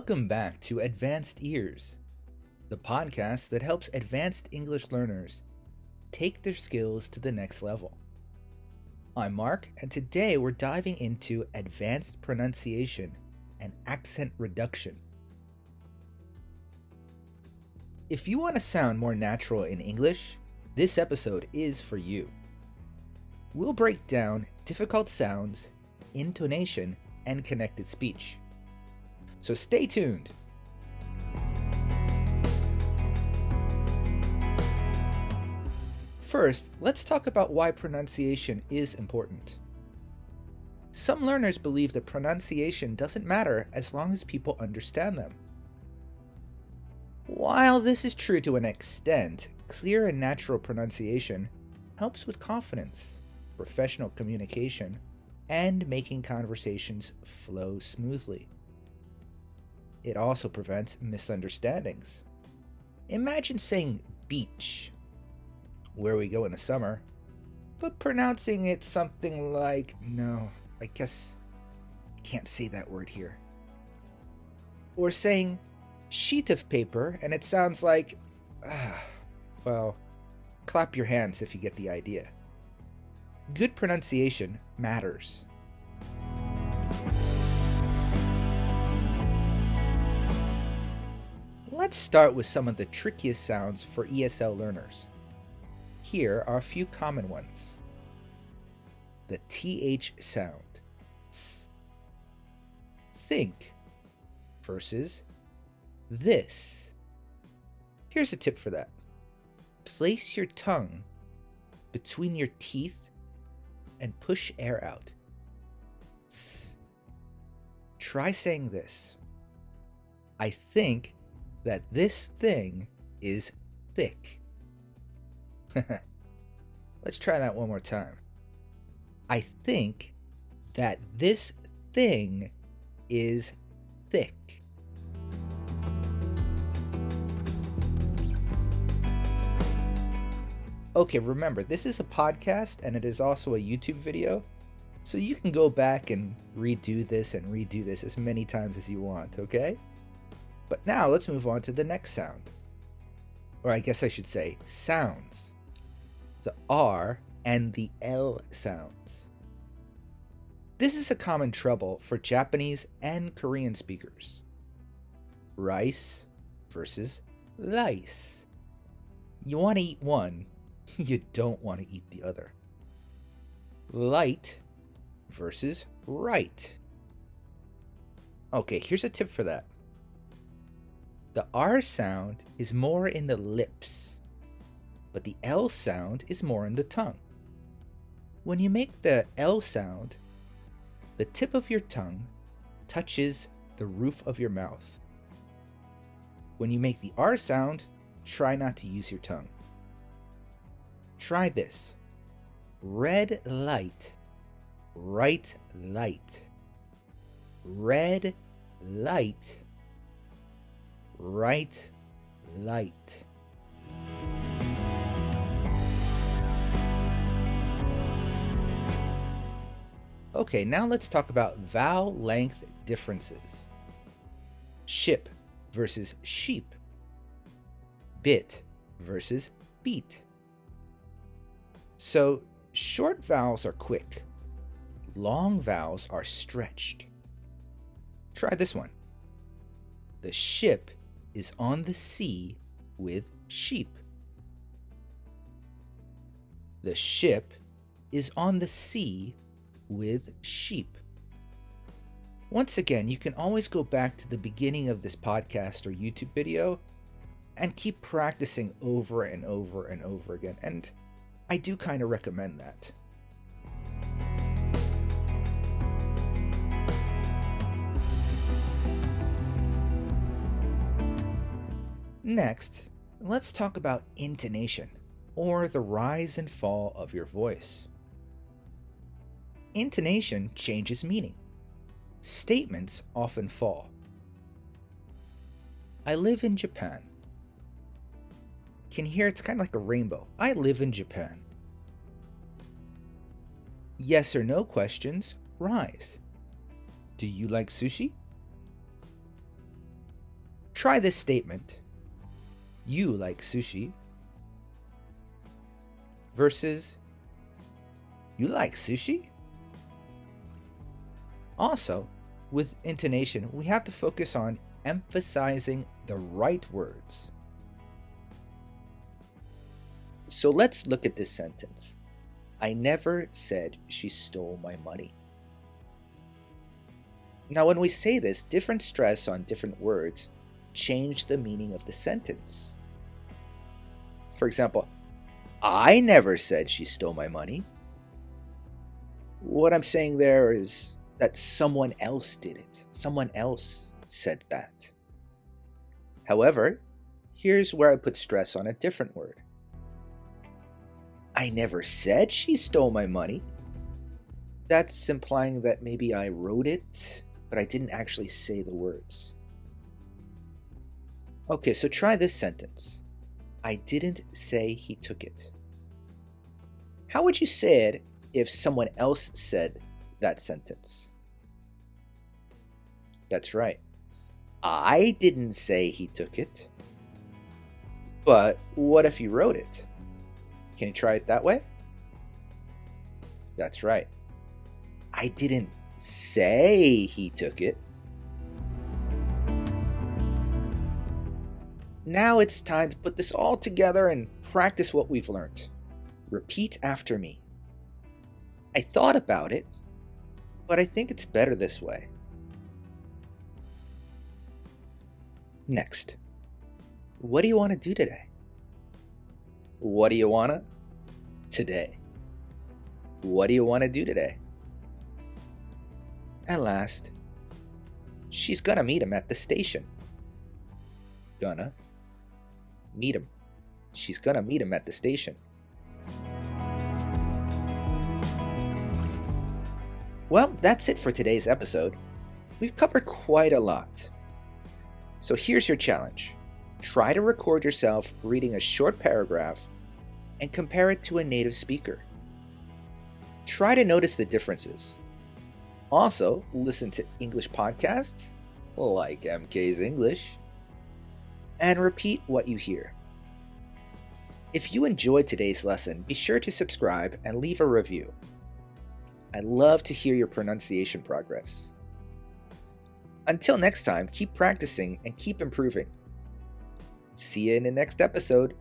Welcome back to Advanced Ears, the podcast that helps advanced English learners take their skills to the next level. I'm Mark, and today we're diving into advanced pronunciation and accent reduction. If you want to sound more natural in English, this episode is for you. We'll break down difficult sounds, intonation, and connected speech. So stay tuned. First, let's talk about why pronunciation is important. Some learners believe that pronunciation doesn't matter as long as people understand them. While this is true to an extent, clear and natural pronunciation helps with confidence, professional communication, and making conversations flow smoothly. It also prevents misunderstandings. Imagine saying beach, where we go in the summer, but pronouncing it something like, no, I guess I can't say that word here. Or saying sheet of paper, and it sounds like, well, clap your hands if you get the idea. Good pronunciation matters. Let's start with some of the trickiest sounds for ESL learners. Here are a few common ones. The TH sound. Think versus this. Here's a tip for that. Place your tongue between your teeth and push air out. Try saying this. I think that this thing is thick. Let's try that one more time. I think that this thing is thick. Okay, remember, this is a podcast and it is also a YouTube video, so you can go back and redo this as many times as you want, okay? But now let's move on to the next sound. Or I guess I should say sounds. The R and the L sounds. This is a common trouble for Japanese and Korean speakers. Rice versus lice. You want to eat one, you don't want to eat the other. Light versus right. Okay, here's a tip for that. The R sound is more in the lips, but the L sound is more in the tongue. When you make the L sound, the tip of your tongue touches the roof of your mouth. When you make the R sound, try not to use your tongue. Try this. Red light, right light. Red light, right light. Okay, now let's talk about vowel length differences. Ship versus sheep. Bit versus beat. So, short vowels are quick. Long vowels are stretched. Try this one. The ship is on the sea with sheep. The ship is on the sea with sheep. Once again, you can always go back to the beginning of this podcast or YouTube video and keep practicing over and over and over again. And I do kind of recommend that. Next, let's talk about intonation, or the rise and fall of your voice. Intonation changes meaning. Statements often fall. I live in Japan. Can hear it's kind of like a rainbow. I live in Japan. Yes or no questions rise. Do you like sushi? try this statement. You like sushi versus you like sushi? Also, with intonation, we have to focus on emphasizing the right words. So let's look at this sentence. I never said she stole my money. Now, when we say this, different stress on different words change the meaning of the sentence. For example, I never said she stole my money. What I'm saying there is that someone else did it. Someone else said that. However, here's where I put stress on a different word. I never said she stole my money. That's implying that maybe I wrote it, but I didn't actually say the words. Okay, so try this sentence. I didn't say he took it. How would you say it if someone else said that sentence? That's right. I didn't say he took it. But what if you wrote it? Can you try it that way? That's right. I didn't say he took it. Now it's time to put this all together and practice what we've learned. Repeat after me. I thought about it, but I think it's better this way. Next, what do you want to do today? What do you want to? Today. What do you want to do today? And last, she's gonna meet him at the station. Gonna meet him. She's gonna meet him at the station. Well, that's it for today's episode. We've covered quite a lot. So here's your challenge. Try to record yourself reading a short paragraph and compare it to a native speaker. Try to notice the differences. Also, listen to English podcasts, like MK's English, and repeat what you hear. If you enjoyed today's lesson, be sure to subscribe and leave a review. I'd love to hear your pronunciation progress. Until next time, keep practicing and keep improving. See you in the next episode.